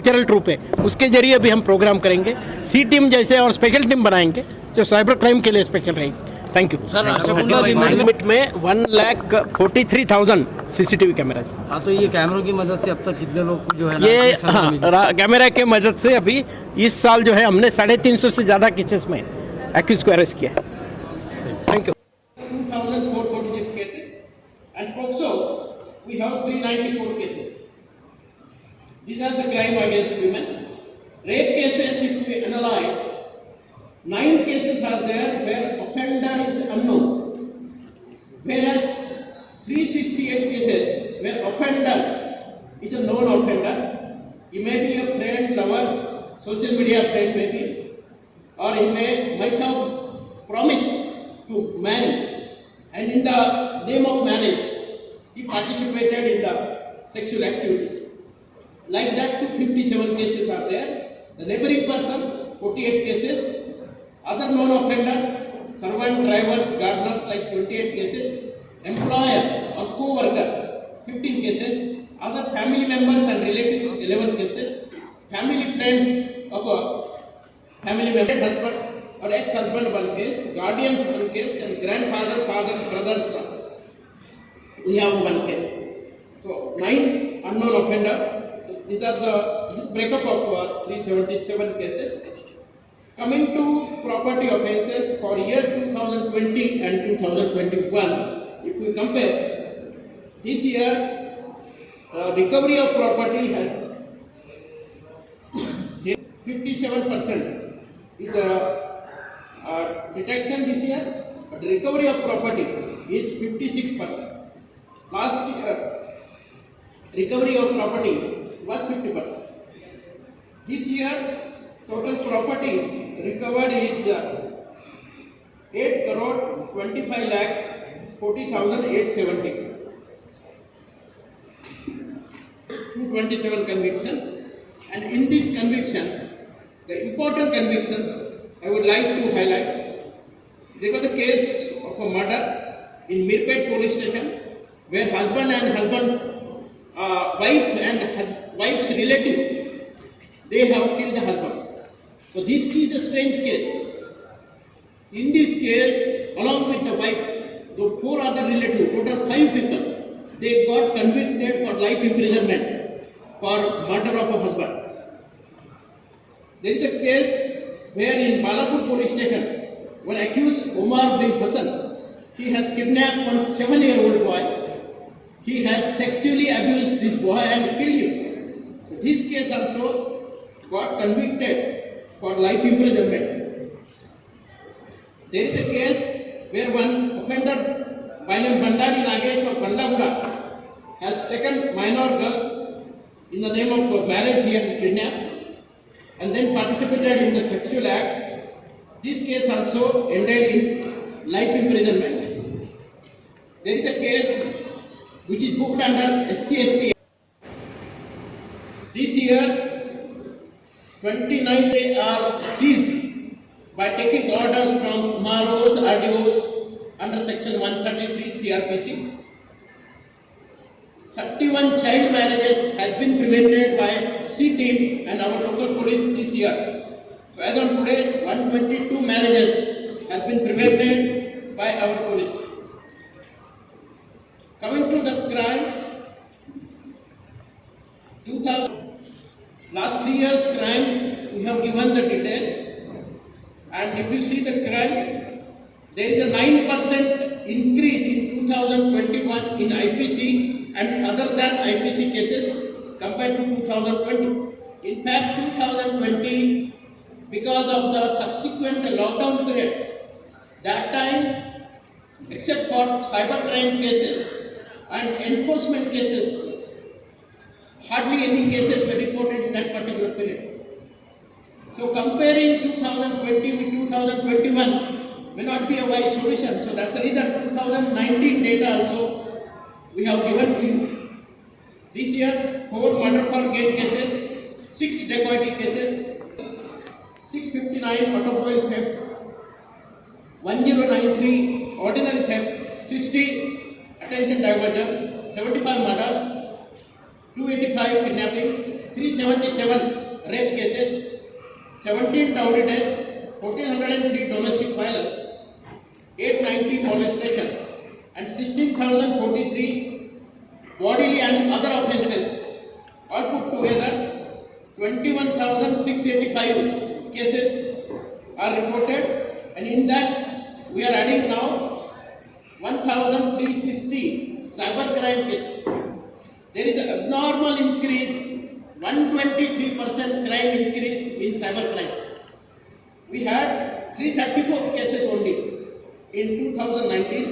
Natural troop है, उसके जरिए भी हम प्रोग्राम करेंगे। सी टीम जैसे और स्पेशल टीम बनाएंगे जो साइबर क्राइम के लिए स्पेशल रहेगी। थैंक यू सर, राष्ट्रकुंडा लिमिट में 1,43,000 CCTV कैमरा। हाँ, तो ये कैमरों की मदद से अब तक कितने लोग को जो है ना ये सजा मिली? कैमरा के मदद से अभी इस साल जो है हमने 350 से ज़्यादा केसेस में एक्यूज को अरेस्ट किया। Thank you. 2,446 cases and POCSO we have 394 cases. These are the crime against women. Rape cases, if we analyze, 9 cases are there where offender is unknown, whereas 368 cases where offender is a known offender. He may be a friend, lover, social media friend maybe, or he might have promised to marry, and in the name of marriage he participated in the sexual activity. Like that, 57 cases are there. The neighboring person, 48 cases. Other known offender, servant, drivers, gardeners, like 28 cases. Employer or co-worker, 15 cases. Other family members and relatives, 11 cases. Family friends of a family member, husband or ex-husband, 1 case. Guardian, 1 case. And grandfather, father, brothers, we have 1 case. So 9 unknown offenders. These are the breakup of 377 cases. Coming to property offences for year 2020 and 2021, if we compare, this year recovery of property has 57% is detection this year, but the recovery of property is 56%. Last year, recovery of property was 50%. This year, total property recovered is 8 crore 25 lakh 40,870. 227 convictions, and in this conviction, the important convictions I would like to highlight. There was a case of a murder in Mirpet police station where husband and wife and wife's relative, they have killed the husband. So this is a strange case. In this case, along with the wife, the 4 other relatives, total 5 people, they got convicted for life imprisonment for murder of a husband. There is a case where in Balapur police station, when accused Omar bin Hassan, he has kidnapped one 7-year-old boy. He had sexually abused this boy and killed him. So this case also got convicted for life imprisonment. There is a case where one offender by name Bandari Nagesh of Bandaguda has taken minor girls in the name of marriage. He has kidnapped and then participated in the sexual act. This case also ended in life imprisonment. There is a case which is booked under SC/ST. This year, 29 they are seized by taking orders from MROs, RDOs under section 133 CRPC. 31 child marriages has been prevented by C team and our local police this year. So as on today, 122 marriages has been prevented by our police. Coming to the crime, last 3 years crime, we have given the detail, and if you see the crime, there is a 9% increase in 2021 in IPC and other than IPC cases compared to 2020. In fact, 2020, because of the subsequent lockdown period, that time, except for cybercrime cases and enforcement cases, hardly any cases were reported in that particular period. So comparing 2020 with 2021 may not be a wise solution. So that's the reason 2019 data also we have given to you. This year, 4 murder for gain cases, 6 dacoity cases, 659 automobile theft, 1093 ordinary theft, 60 attention diversion, 75 murders, 285 kidnappings, 377 rape cases, 17 dowry deaths, 1403 domestic violence, 890 molestation, and 16,043 bodily and other offences. All put together, 21,685 cases are reported, and in that we are adding now 1,360 cybercrime cases. There is an abnormal increase, 123% crime increase in cybercrime. We had 334 cases only in 2019.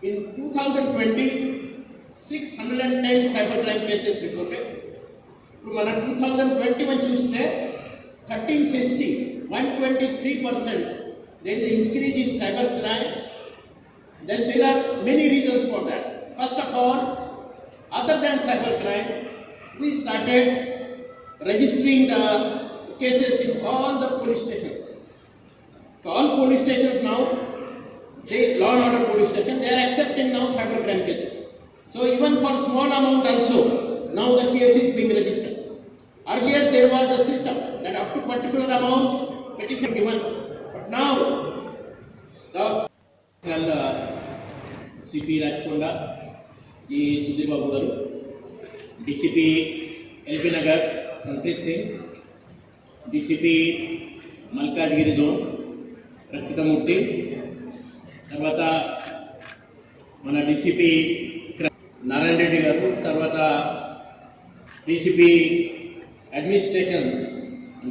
In 2020, 610 cybercrime cases reported. To మన 2021 చూస్తే 1360, 123%. There is an increase in cybercrime. Then there are many reasons for that. First of all, other than cybercrime, we started registering the cases in all the police stations. So all police stations now, law and order police station, they are accepting now cybercrime cases. So even for small amount also, now the case is being registered. Earlier there was a system that up to particular amount petition given, but now the CP Rachkonda, G. Sudhir Babu garu, DCP LB Nagar, Sanpreet Singh, DCP Malkajgiri Zone, Rakshita Murthy, తర్వాత మన DCP Narayana Reddy గారు, తర్వాత DCP administration,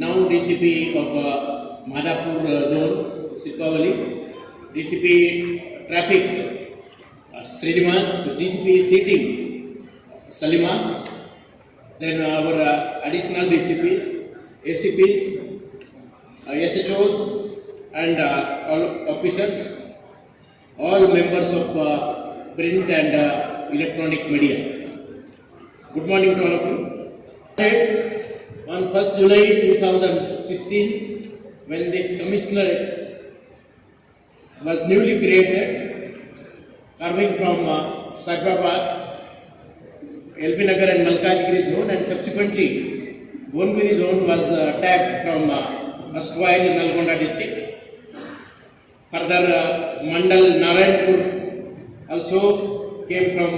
now DCP of Madhapur zone సిర్కావలి, DCP traffic Srinivas, DCP సీటింగ్ Salima, then our additional DCPs, ACPs, SHOs and all officers, all members of print and electronic media. Good morning to all of you. On 1st July 2016, when this commissionerate was newly created, coming from Cyberabad, LB Nagar and Malkajgiri zone, and subsequently Bongiri zone was tagged from Astwai in Nalgonda district. Further, Mandal Narayanpur also came from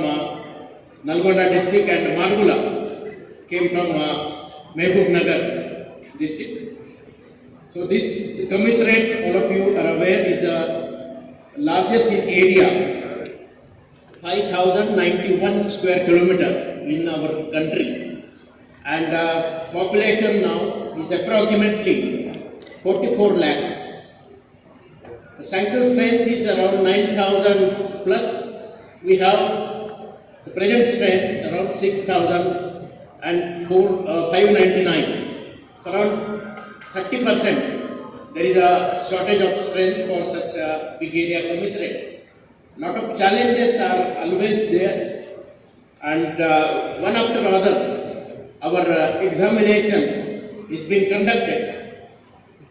Nalgonda district, and Margula came from Mehboob Nagar district. So this commissariat, all of you are aware, is the largest in area, 5,091 square kilometer in our country, and population now is approximately 44 lakhs. The sanction strength is around 9,000 plus. We have the present strength around 6,599. So around 30%. There is a shortage of strength for such a big area commissariat. Lot of challenges are always there, and one after another, our examination is being conducted.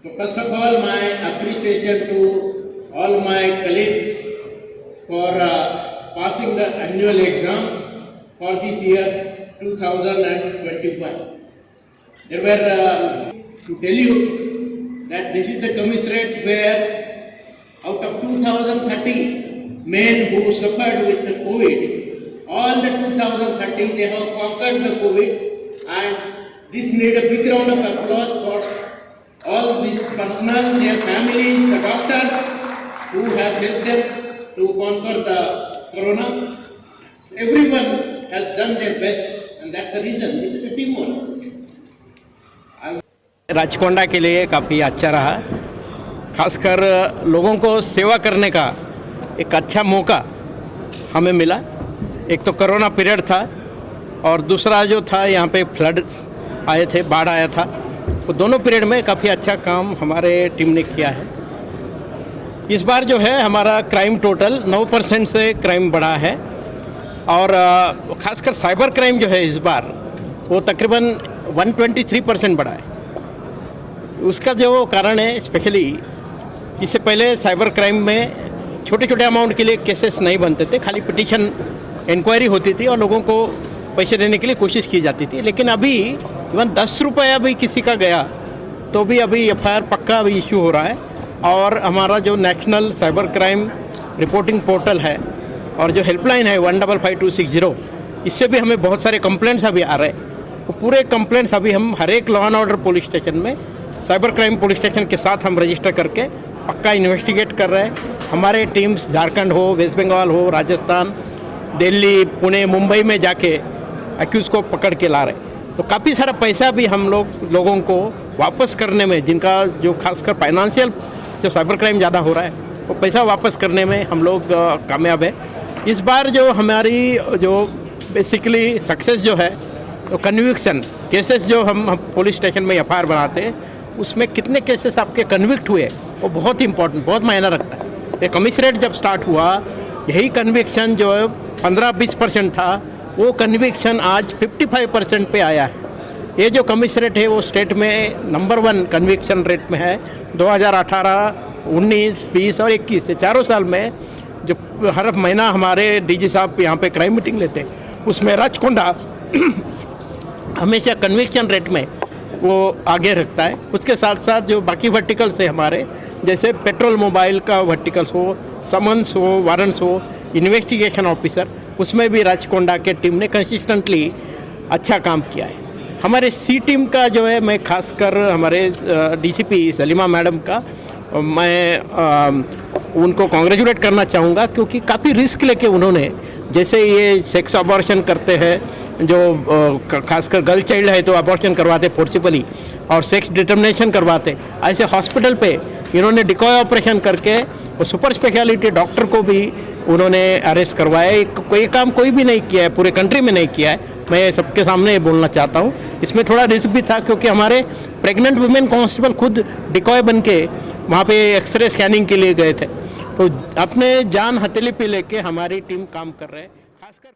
So first of all, my appreciation to all my colleagues for passing the annual exam for this year 2021. There were, to tell you that this is the commissariat where out of 2030 men who suffered with the COVID, all the 2030 they have conquered the COVID, and this need a big round of applause for all this personnel, their families, the doctors who have helped them to conquer the corona. Everyone has done their best, and that's the reason. This is the teamwork. Rachakonda के लिए काफ़ी अच्छा रहा, खासकर लोगों को सेवा करने का एक अच्छा मौका हमें मिला। एक तो कोरोना पीरियड था, और दूसरा जो था यहाँ पे फ्लड्स आए थे, बाढ़ आया था। तो दोनों पीरियड में काफ़ी अच्छा काम हमारे टीम ने किया है। इस बार जो है हमारा क्राइम टोटल 9% से क्राइम बढ़ा है, और ख़ासकर साइबर क्राइम जो है इस बार वो तकरीबन 123% बढ़ा है। उसका जो कारण है स्पेशली, इससे पहले साइबर क्राइम में छोटे छोटे अमाउंट के लिए केसेस नहीं बनते थे, खाली पिटीशन इंक्वायरी होती थी और लोगों को पैसे देने के लिए कोशिश की जाती थी। लेकिन अभी इवन 10 रुपया भी किसी का गया तो भी अभी FIR पक्का अभी इशू हो रहा है। और हमारा जो national cyber crime reporting portal है और जो हेल्पलाइन है 155260, इससे भी हमें बहुत सारे कंप्लेंट्स अभी आ रहे हैं। तो पूरे कंप्लेंट्स अभी हम हर एक law and order police station में, साइबर क्राइम पुलिस स्टेशन के साथ हम रजिस्टर करके पक्का इन्वेस्टिगेट कर रहे हैं। हमारे टीम्स झारखंड हो, वेस्ट बंगाल हो, राजस्थान, दिल्ली, पुणे, मुंबई में जाके एक्यूज़ को पकड़ के ला रहे हैं। तो काफ़ी सारा पैसा भी हम लोगों को वापस करने में, जिनका जो खासकर फाइनेंशियल जो साइबर क्राइम ज़्यादा हो रहा है, वो पैसा वापस करने में हम लोग कामयाब है। इस बार जो हमारी जो बेसिकली सक्सेस जो है, तो कन्विक्शन केसेस जो हम पुलिस स्टेशन में FIR बनाते हैं, उसमें कितने केसेस आपके कन्विक्ट हुए वो बहुत इंपॉर्टेंट, बहुत मायना रखता है। ये कमिश्नरेट जब स्टार्ट हुआ, यही कन्विक्शन जो 15-20% था, वो कन्विक्शन आज 55% पे आया है। ये जो कमिश्नरेट है वो स्टेट में नंबर 1 कन्विक्शन रेट में है। 2018, 19, 20 और 21 ये चारों साल में जो हर महीना हमारे DG साहब यहाँ पे क्राइम मीटिंग लेते हैं, उसमें राजकोंडा हमेशा कन्विक्शन रेट में वो आगे रखता है। उसके साथ साथ जो बाकी वर्टिकल्स है हमारे, जैसे पेट्रोल मोबाइल का वर्टिकल्स हो, समन्स हो, वारंट्स हो, इन्वेस्टिगेशन ऑफिसर, उसमें भी राजकोंडा के टीम ने कंसिस्टेंटली अच्छा काम किया है। हमारे C टीम का जो है, मैं खासकर हमारे DCP सलीमा मैडम का मैं उनको कॉन्ग्रेचुलेट करना चाहूँगा, क्योंकि काफ़ी रिस्क लेके उन्होंने, जैसे ये सेक्स अबॉर्शन करते हैं, जो खासकर गर्ल चाइल्ड है तो अबॉर्शन करवाते फोर्सिबली और सेक्स डिटर्मिनेशन करवाते, ऐसे हॉस्पिटल पे इन्होंने डिकॉय ऑपरेशन करके वो सुपर स्पेशलिटी डॉक्टर को भी उन्होंने अरेस्ट करवाया। कोई काम कोई भी नहीं किया है, पूरे कंट्री में नहीं किया है। मैं सबके सामने ये बोलना चाहता हूँ। इसमें थोड़ा रिस्क भी था, क्योंकि हमारे प्रेग्नेंट वुमेन कांस्टेबल खुद डिकॉय बन के वहाँ पे एक्सरे स्कैनिंग के लिए गए थे। तो अपने जान हथेली पे लेके हमारी टीम काम कर रहे हैं। खासकर